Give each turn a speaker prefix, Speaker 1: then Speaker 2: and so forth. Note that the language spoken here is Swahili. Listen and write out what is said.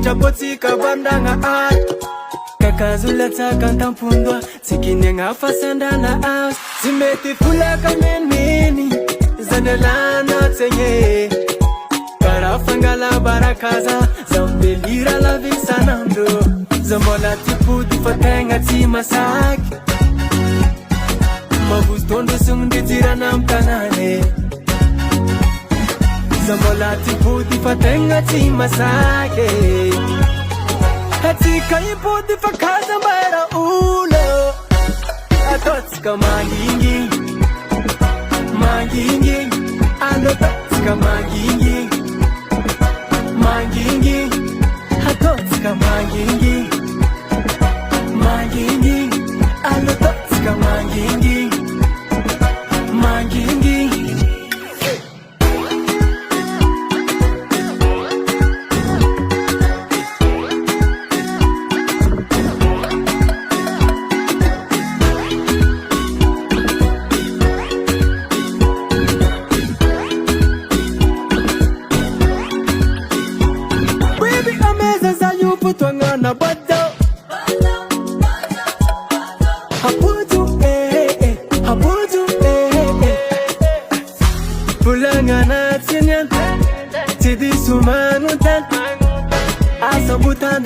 Speaker 1: sitrapotsika vandagna ay kakazolatsaky antampondroa tsy kinegna fasandana azy tsy mety folaka menimeny zany alana tsegny karaha fangala barakaza zaho mbelira lavisanandro zaho mbola tipody fa tegna tsy masaky mavozo tondro sonondrijirana amy tanane zaho mbola tipody fa tegna tsy masaky atsika ipody fa kaza mbara olo ataotsika mangingy mangingy ano ataotsika mangingy mangingy ataotsika mangingy mangingy ano ataotsika mangingy mangingy Tuangana bado hapuju hapuju bulangana tinyan tidi sumanu tan asabutan